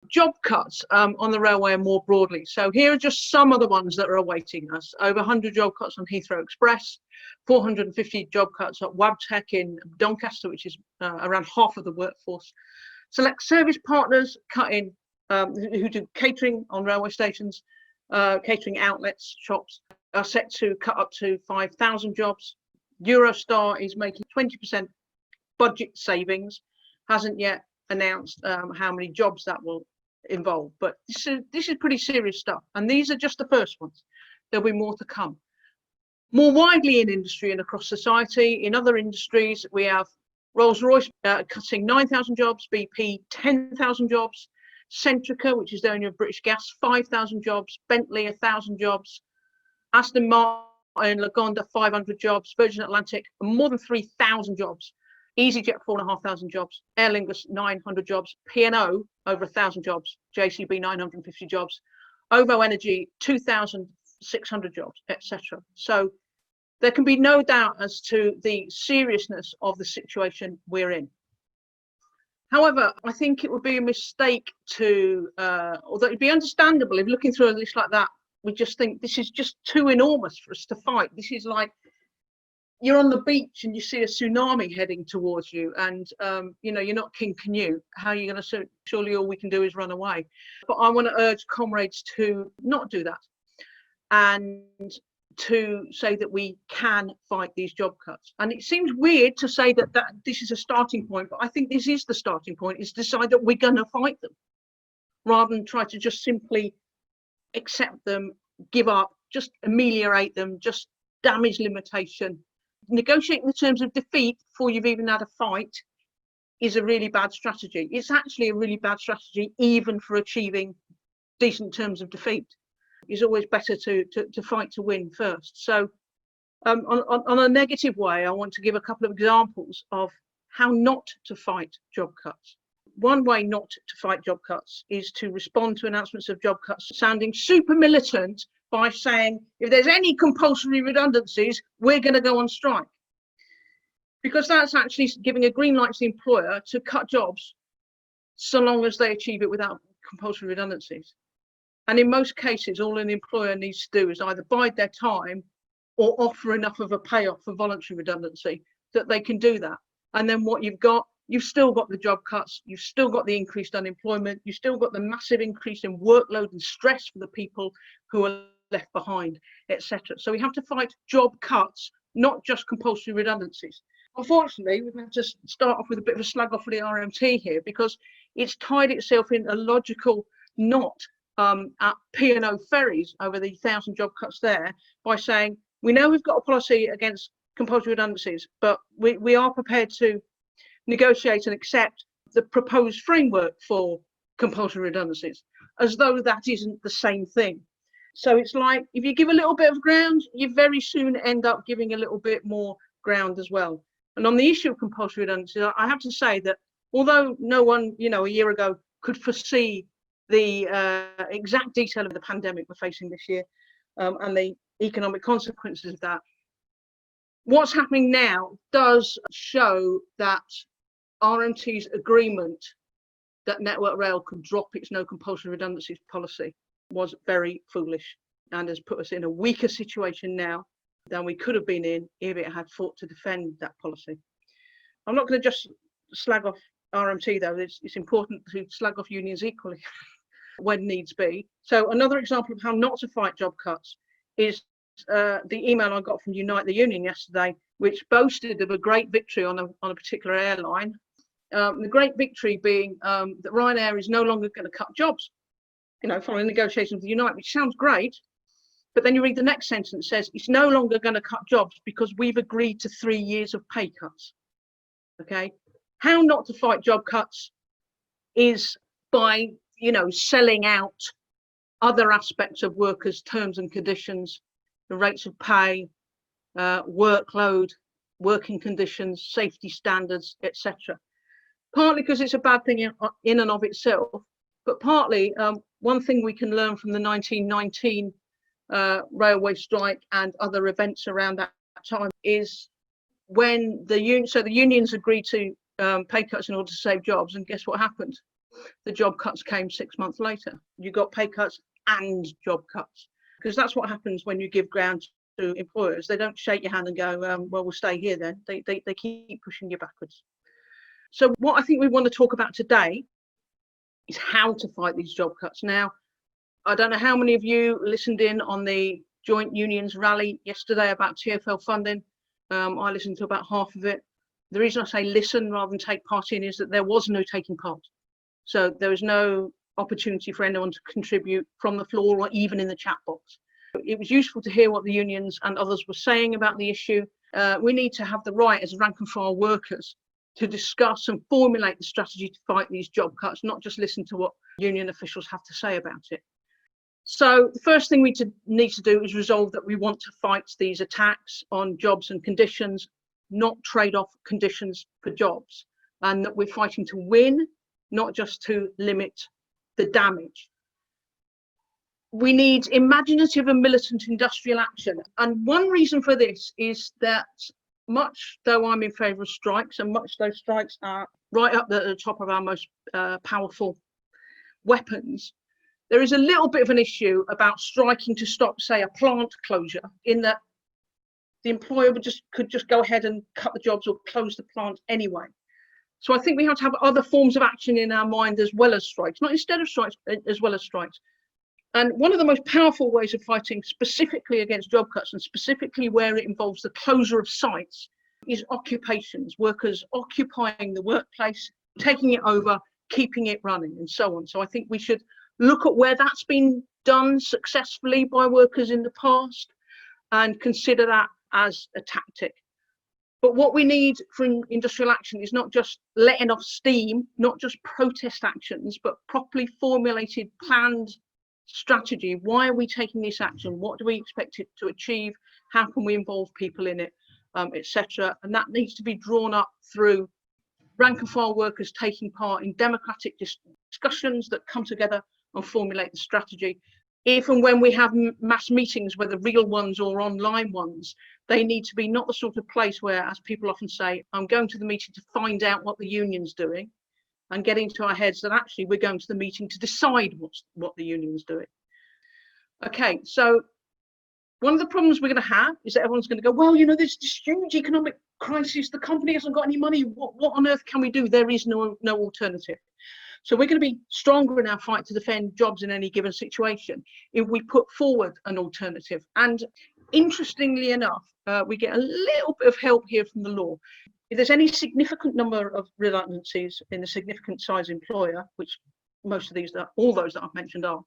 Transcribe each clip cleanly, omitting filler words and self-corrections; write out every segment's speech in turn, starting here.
Job cuts on the railway and more broadly. So here are just some of the ones that are awaiting us. Over 100 job cuts on Heathrow Express, 450 job cuts at Wabtec in Doncaster, which is around half of the workforce. Select service partners cutting who do catering on railway stations, catering outlets, shops, are set to cut up to 5,000 jobs. Eurostar is making 20% budget savings, hasn't yet announced how many jobs that will involve, but this is pretty serious stuff, and these are just the first ones. There'll be more to come. More widely in industry and across society, in other industries, we have Rolls-Royce cutting 9,000 jobs, BP 10,000 jobs, Centrica, which is the owner of British Gas, 5,000 jobs, Bentley 1,000 jobs, Aston Martin, Lagonda 500 jobs, Virgin Atlantic more than 3,000 jobs, EasyJet 4,500 jobs, Aer Lingus 900 jobs, P&O over 1,000 jobs, JCB 950 jobs, OVO Energy 2,600 jobs, etc. So there can be no doubt as to the seriousness of the situation we're in. However, I think it would be a mistake to, although it'd be understandable if looking through a list like that, we just think this is just too enormous for us to fight. This is like you're on the beach and you see a tsunami heading towards you, and you're not King Canute. How are you going to? Surely all we can do is run away. But I want to urge comrades to not do that, and to say that we can fight these job cuts. And it seems weird to say that this is a starting point, but I think this is the starting point, is decide that we're going to fight them, rather than try to just simply accept them, give up, just ameliorate them, just damage limitation. Negotiating the terms of defeat before you've even had a fight is a really bad strategy. It's actually a really bad strategy even for achieving decent terms of defeat. It's always better to fight to win first. So on a negative way, I want to give a couple of examples of how not to fight job cuts. One way not to fight job cuts is to respond to announcements of job cuts sounding super militant by saying, if there's any compulsory redundancies, we're going to go on strike. Because that's actually giving a green light to the employer to cut jobs so long as they achieve it without compulsory redundancies. And in most cases, all an employer needs to do is either bide their time or offer enough of a payoff for voluntary redundancy that they can do that. And then what you've still got the job cuts, you've still got the increased unemployment, you've still got the massive increase in workload and stress for the people who are left behind, etc. So we have to fight job cuts, not just compulsory redundancies. Unfortunately, we've had to start off with a bit of a slag off for the RMT here, because it's tied itself in a logical knot at P&O Ferries over the 1,000 job cuts there by saying, we know we've got a policy against compulsory redundancies, but we are prepared to negotiate and accept the proposed framework for compulsory redundancies, as though that isn't the same thing. So it's like, if you give a little bit of ground, you very soon end up giving a little bit more ground as well. And on the issue of compulsory redundancies, I have to say that although no one, a year ago could foresee the exact detail of the pandemic we're facing this year and the economic consequences of that, what's happening now does show that RMT's agreement that Network Rail could drop its no compulsory redundancies policy was very foolish, and has put us in a weaker situation now than we could have been in if it had fought to defend that policy. I'm not going to just slag off RMT though, it's important to slag off unions equally when needs be. So another example of how not to fight job cuts is the email I got from Unite the Union yesterday, which boasted of a great victory on a particular airline. The great victory being that Ryanair is no longer going to cut jobs, following negotiations with Unite, which sounds great. But then you read the next sentence, says it's no longer going to cut jobs because we've agreed to 3 years of pay cuts. Okay, how not to fight job cuts is by selling out other aspects of workers' terms and conditions, the rates of pay, workload, working conditions, safety standards, etc. Partly because it's a bad thing in and of itself, but partly one thing we can learn from the 1919 railway strike and other events around that time is when the unions agreed to pay cuts in order to save jobs, and guess what happened? The job cuts came 6 months later. You got pay cuts and job cuts, because that's what happens when you give ground to employers. They don't shake your hand and go, well, we'll stay here then. They keep pushing you backwards. So what I think we want to talk about today is how to fight these job cuts. Now, I don't know how many of you listened in on the Joint Unions rally yesterday about TfL funding. I listened to about half of it. The reason I say listen rather than take part in is that there was no taking part. So there was no opportunity for anyone to contribute from the floor or even in the chat box. It was useful to hear what the unions and others were saying about the issue. We need to have the right as rank and file workers to discuss and formulate the strategy to fight these job cuts, not just listen to what union officials have to say about it. So the first thing we need to do is resolve that we want to fight these attacks on jobs and conditions, not trade off conditions for jobs, and that we're fighting to win, not just to limit the damage. We need imaginative and militant industrial action. And one reason for this is that much though I'm in favour of strikes, and much though strikes are right up at the top of our most powerful weapons, there is a little bit of an issue about striking to stop, say, a plant closure, in that the employer could just go ahead and cut the jobs or close the plant anyway. So I think we have to have other forms of action in our mind as well as strikes, not instead of strikes, as well as strikes. And one of the most powerful ways of fighting specifically against job cuts, and specifically where it involves the closure of sites, is occupations, workers occupying the workplace, taking it over, keeping it running, and so on. So I think we should look at where that's been done successfully by workers in the past and consider that as a tactic. But what we need from industrial action is not just letting off steam, not just protest actions, but properly formulated, planned strategy. Why are we taking this action? What do we expect it to achieve? How can we involve people in it, etc.? And that needs to be drawn up through rank and file workers taking part in democratic discussions that come together and formulate the strategy. If and when we have mass meetings, whether real ones or online ones, they need to be not the sort of place where, as people often say, I'm going to the meeting to find out what the union's doing, and get into our heads that actually we're going to the meeting to decide what the union's doing. Okay, so one of the problems we're going to have is that everyone's going to go, well, you know, there's this huge economic crisis, the company hasn't got any money, what on earth can we do? There is no alternative. So we're going to be stronger in our fight to defend jobs in any given situation if we put forward an alternative. And interestingly enough, we get a little bit of help here from the law. If there's any significant number of redundancies in a significant size employer, which most of these, all those that I've mentioned are,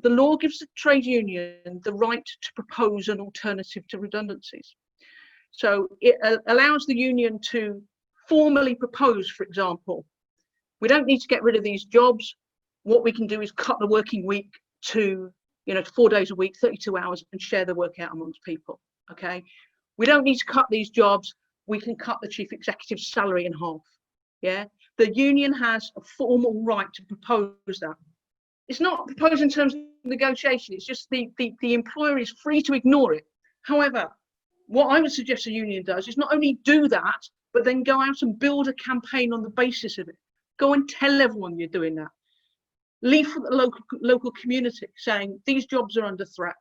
the law gives the trade union the right to propose an alternative to redundancies. So it allows the union to formally propose, for example, we don't need to get rid of these jobs. What we can do is cut the working week to 4 days a week, 32 hours, and share the work out amongst people. Okay, we don't need to cut these jobs. We can cut the chief executive's salary in half. Yeah, the union has a formal right to propose that. It's not proposed in terms of negotiation. It's just the employer is free to ignore it. However, what I would suggest a union does is not only do that, but then go out and build a campaign on the basis of it. Go and tell everyone you're doing that. Leaflet the local community saying these jobs are under threat.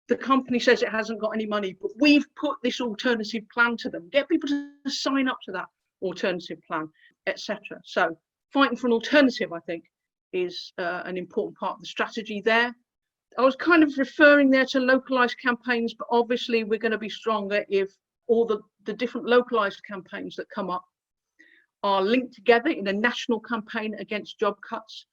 The company says it hasn't got any money, but we've put this alternative plan to them. Get people to sign up to that alternative plan, etc. So fighting for an alternative, I think, is an important part of the strategy there. I was kind of referring there to localized campaigns, but obviously we're going to be stronger if all the different localized campaigns that come up are linked together in a national campaign against job cuts.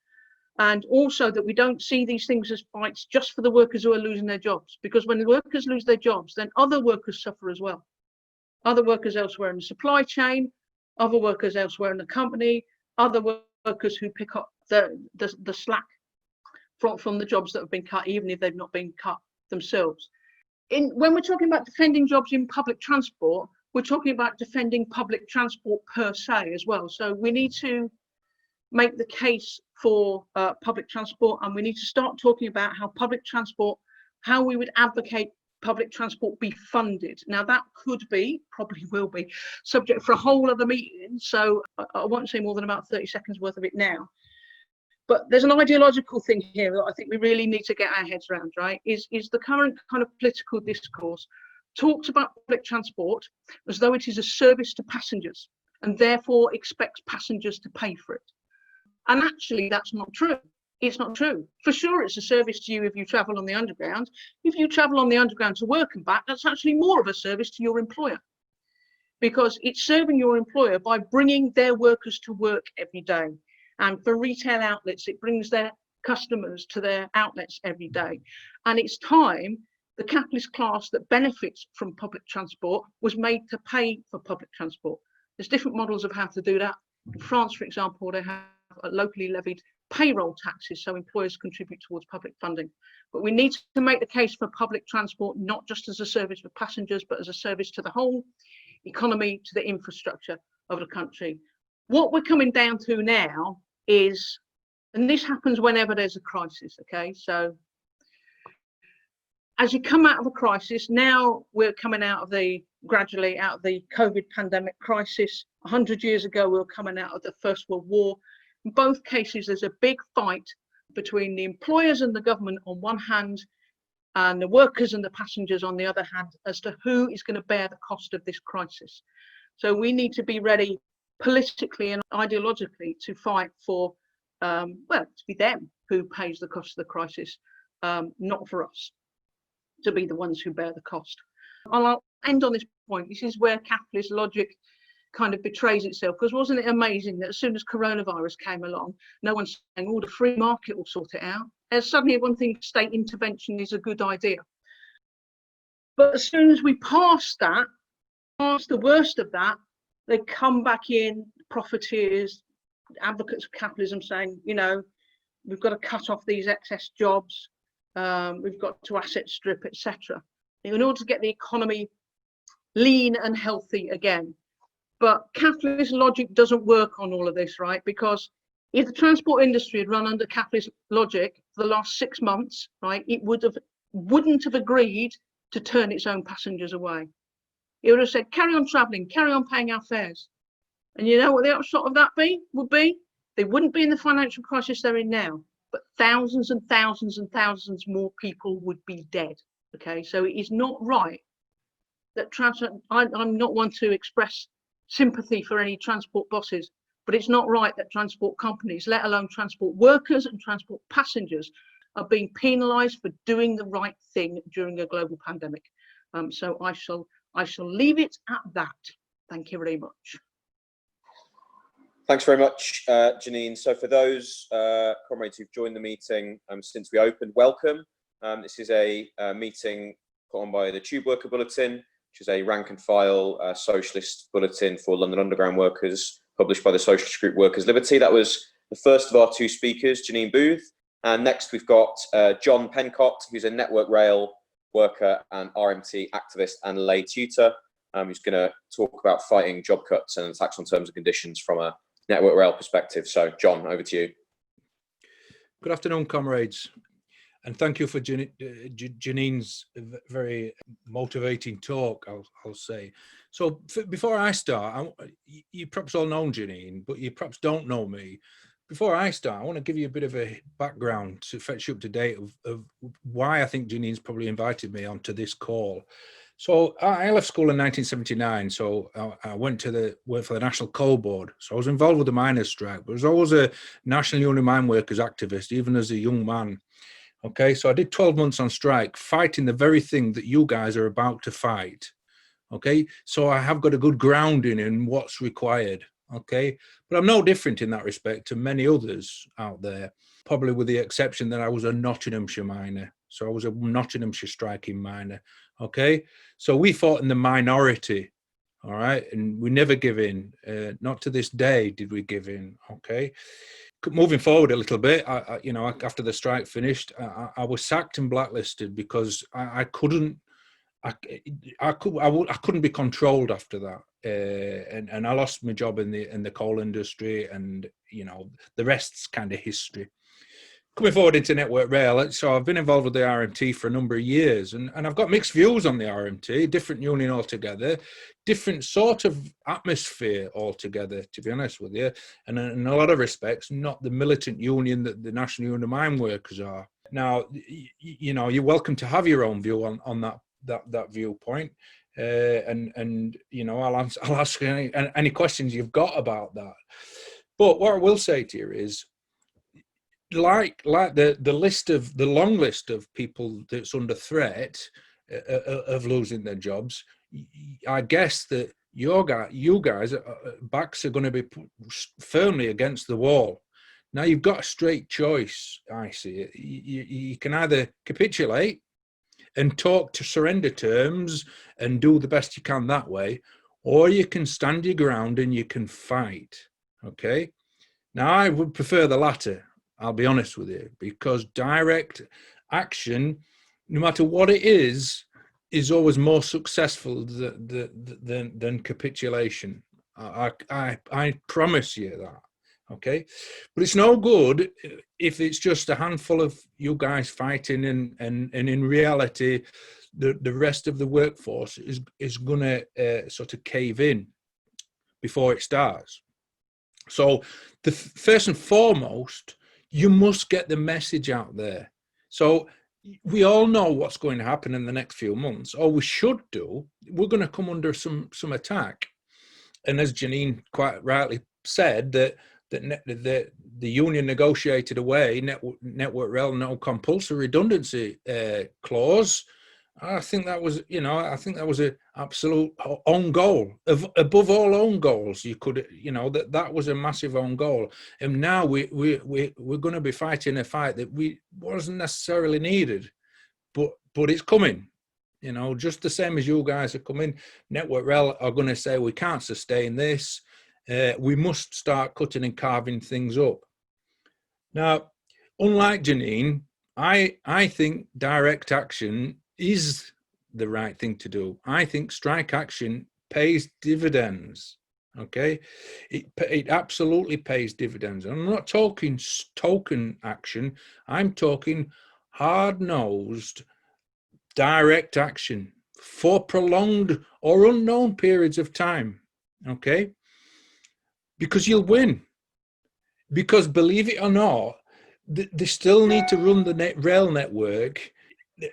And also that we don't see these things as fights just for the workers who are losing their jobs, because when the workers lose their jobs, then other workers suffer as well. Other workers elsewhere in the supply chain, other workers elsewhere in the company, other workers who pick up the slack from the jobs that have been cut, even if they've not been cut themselves. When we're talking about defending jobs in public transport, we're talking about defending public transport per se as well. So we need to make the case for public transport, and we need to start talking about how public transport, how we would advocate public transport be funded. Now that could be, probably will be, subject for a whole other meeting, so I won't say more than about 30 seconds worth of it now. But there's an ideological thing here that I think we really need to get our heads around, right? Is the current kind of political discourse talks about public transport as though it is a service to passengers and therefore expects passengers to pay for it. And actually that's not true. It's not true. For sure, it's a service to you if you travel on the underground. If you travel on the underground to work and back, that's actually more of a service to your employer, because it's serving your employer by bringing their workers to work every day. And for retail outlets, it brings their customers to their outlets every day. And it's time the capitalist class that benefits from public transport was made to pay for public transport. There's different models of how to do that. In France, for example, they have locally levied payroll taxes, so employers contribute towards public funding. But we need to make the case for public transport, not just as a service for passengers, but as a service to the whole economy, to the infrastructure of the country. What we're coming down to now is, and this happens whenever there's a crisis, okay? So as you come out of a crisis, now we're coming out of gradually out of the COVID pandemic crisis. 100 years ago, we were coming out of the First World War. In both cases, there's a big fight between the employers and the government on one hand, and the workers and the passengers on the other hand, as to who is going to bear the cost of this crisis. So we need to be ready politically and ideologically to fight for, well, to be them who pays the cost of the crisis, not for us to be the ones who bear the cost. And I'll end on this point. This is where capitalist logic kind of betrays itself, because wasn't it amazing that as soon as coronavirus came along, no one's saying, oh, the free market will sort it out. And suddenly everyone thinks state intervention is a good idea. But as soon as we pass that, past the worst of that, they come back in, profiteers, advocates of capitalism saying, you know, we've got to cut off these excess jobs, we've got to asset strip, etc., in order to get the economy lean and healthy again. But capitalist logic doesn't work on all of this, right? Because if the transport industry had run under capitalist logic for the last 6 months, right, it wouldn't have agreed to turn its own passengers away. It would have said, carry on travelling, carry on paying our fares. And you know what the upshot of that would be? They wouldn't be in the financial crisis they're in now, but thousands and thousands and thousands more people would be dead. Okay, so it is not right that I'm not one to express sympathy for any transport bosses, but it's not right that transport companies, let alone transport workers and transport passengers, are being penalised for doing the right thing during a global pandemic. So I shall leave it at that. Thank you very much. Thanks very much, Janine. So for those comrades who've joined the meeting since we opened, welcome. This is a meeting put on by the Tube Worker Bulletin, which is a rank and file socialist bulletin for London Underground workers, published by the socialist group Workers' Liberty. That was the first of our two speakers, Janine Booth. And next we've got John Pencott, who's a Network Rail worker and RMT activist and lay tutor, who's going to talk about fighting job cuts and tax on terms and conditions from a Network Rail perspective. So John, over to you. Good afternoon, comrades. And thank you for Janine's very motivating talk, I'll say. So before I start, you perhaps all know Janine, but you perhaps don't know me. Before I start, I want to give you a bit of a background to fetch you up to date of why I think Janine's probably invited me onto this call. So I left school in 1979, so I went to work for the National Coal Board. So I was involved with the miners' strike, but I was always a National Union Mine Workers activist, even as a young man. Okay, so I did 12 months on strike, fighting the very thing that you guys are about to fight. Okay, so I have got a good grounding in what's required. Okay, but I'm no different in that respect to many others out there, probably with the exception that I was a Nottinghamshire miner. So I was a Nottinghamshire striking miner. Okay, so we fought in the minority. All right, and we never give in. Not to this day did we give in. Okay. Moving forward a little bit, you know, after the strike finished, I was sacked and blacklisted because I couldn't be controlled after that, and I lost my job in the coal industry, and you know the rest's kind of history. coming forward into Network Rail, so I've been involved with the RMT for a number of years, and I've got mixed views on the RMT, different union altogether, different sort of atmosphere altogether, to be honest with you, and in a lot of respects, not the militant union that the National Union of Mine Workers are. Now, you know, you're welcome to have your own view on that viewpoint, and you know, I'll ask any questions you've got about that. But what I will say to you is, like the long list of people that's under threat of losing their jobs, I guess that you guys backs are going to be put firmly against the wall. Now you've got a straight choice. I see it. You can either capitulate and talk to surrender terms and do the best you can that way, or you can stand your ground and you can fight. Okay. Now I would prefer the latter. I'll be honest with you, because direct action, no matter what it is always more successful than capitulation. I promise you that. Okay, but it's no good if it's just a handful of you guys fighting, and in reality, the rest of the workforce is going to sort of cave in before it starts. So, first and foremost, you must get the message out there. So we all know what's going to happen in the next few months, or we should do. We're going to come under some attack, and as Janine quite rightly said, that the union negotiated away Network Rail no compulsory redundancy clause. I think that was, you know, an absolute own goal. Above all own goals, you could, you know, that was a massive own goal. And now we're going to be fighting a fight that wasn't necessarily needed, but it's coming. You know, just the same as you guys are coming, Network Rail are going to say we can't sustain this. We must start cutting and carving things up. Now, unlike Janine, I think direct action is the right thing to do. I think strike action pays dividends. Okay, it absolutely pays dividends. I'm not talking token action. I'm talking hard-nosed direct action for prolonged or unknown periods of time. Okay, because you'll win. Because believe it or not, they still need to run the rail network.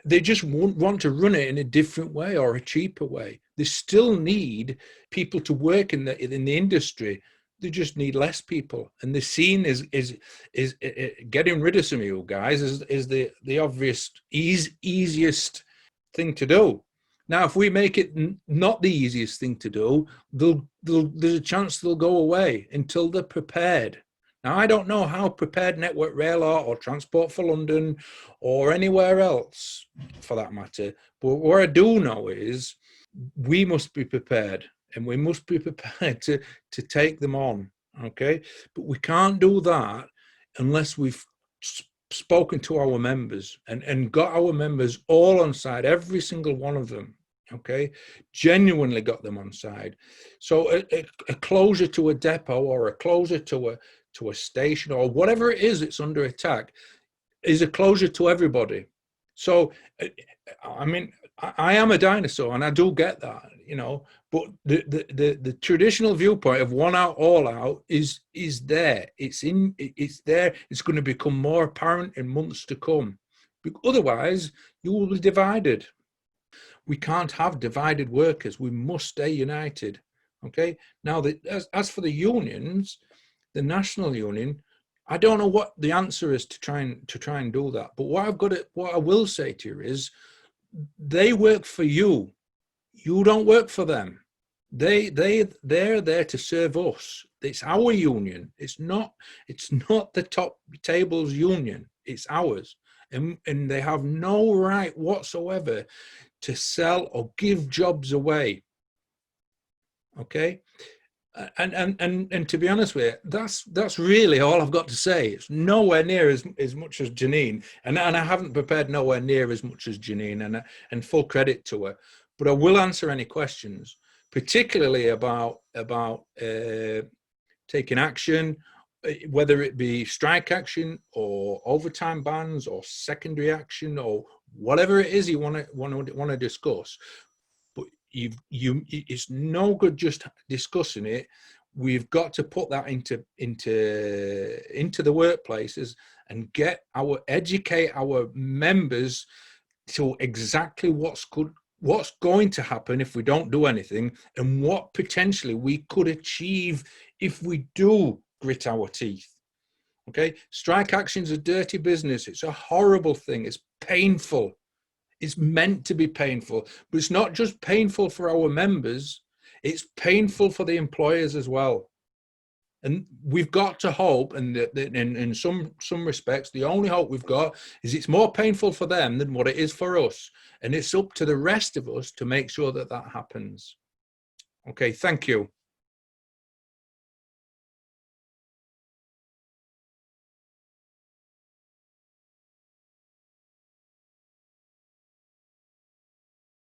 They just won't want to run it in a different way or a cheaper way. They still need people to work in the industry. They just need less people. And the scene is getting rid of some of you guys is the obvious easiest thing to do. Now, if we make it not the easiest thing to do, there's a chance they'll go away until they're prepared. Now, I don't know how prepared Network Rail are, or Transport for London, or anywhere else for that matter. But what I do know is we must be prepared, and we must be prepared to take them on, okay? But we can't do that unless we've spoken to our members and got our members all on side, every single one of them, okay? Genuinely got them on side. So a closure to a depot, or a closure to a station, or whatever it is that's under attack, is a closure to everybody. So, I mean, I am a dinosaur, and I do get that, you know, but the traditional viewpoint of one out, all out is there. It's there. It's going to become more apparent in months to come. Otherwise, you will be divided. We can't have divided workers. We must stay united. Okay. Now, as for the unions, the national union, I don't know what the answer is to try and do that. But what I will say to you is, they work for you. You don't work for them. They're there to serve us. It's our union. It's not the top table's union. It's ours. And they have no right whatsoever to sell or give jobs away. Okay? And to be honest with you, that's really all I've got to say. It's nowhere near as much as Janine, and I haven't prepared nowhere near as much as Janine, and full credit to her. But I will answer any questions, particularly about taking action, whether it be strike action or overtime bans or secondary action or whatever it is you want to discuss. But it's no good just discussing it. We've got to put that into the workplaces and educate our members to exactly what's going to happen if we don't do anything, and what potentially we could achieve if we do grit our teeth. Okay, strike action's a dirty business. It's a horrible thing. It's painful. It's meant to be painful, but it's not just painful for our members. It's painful for the employers as well. And we've got to hope, and in some respects, the only hope we've got is it's more painful for them than what it is for us. And it's up to the rest of us to make sure that happens. Okay, thank you.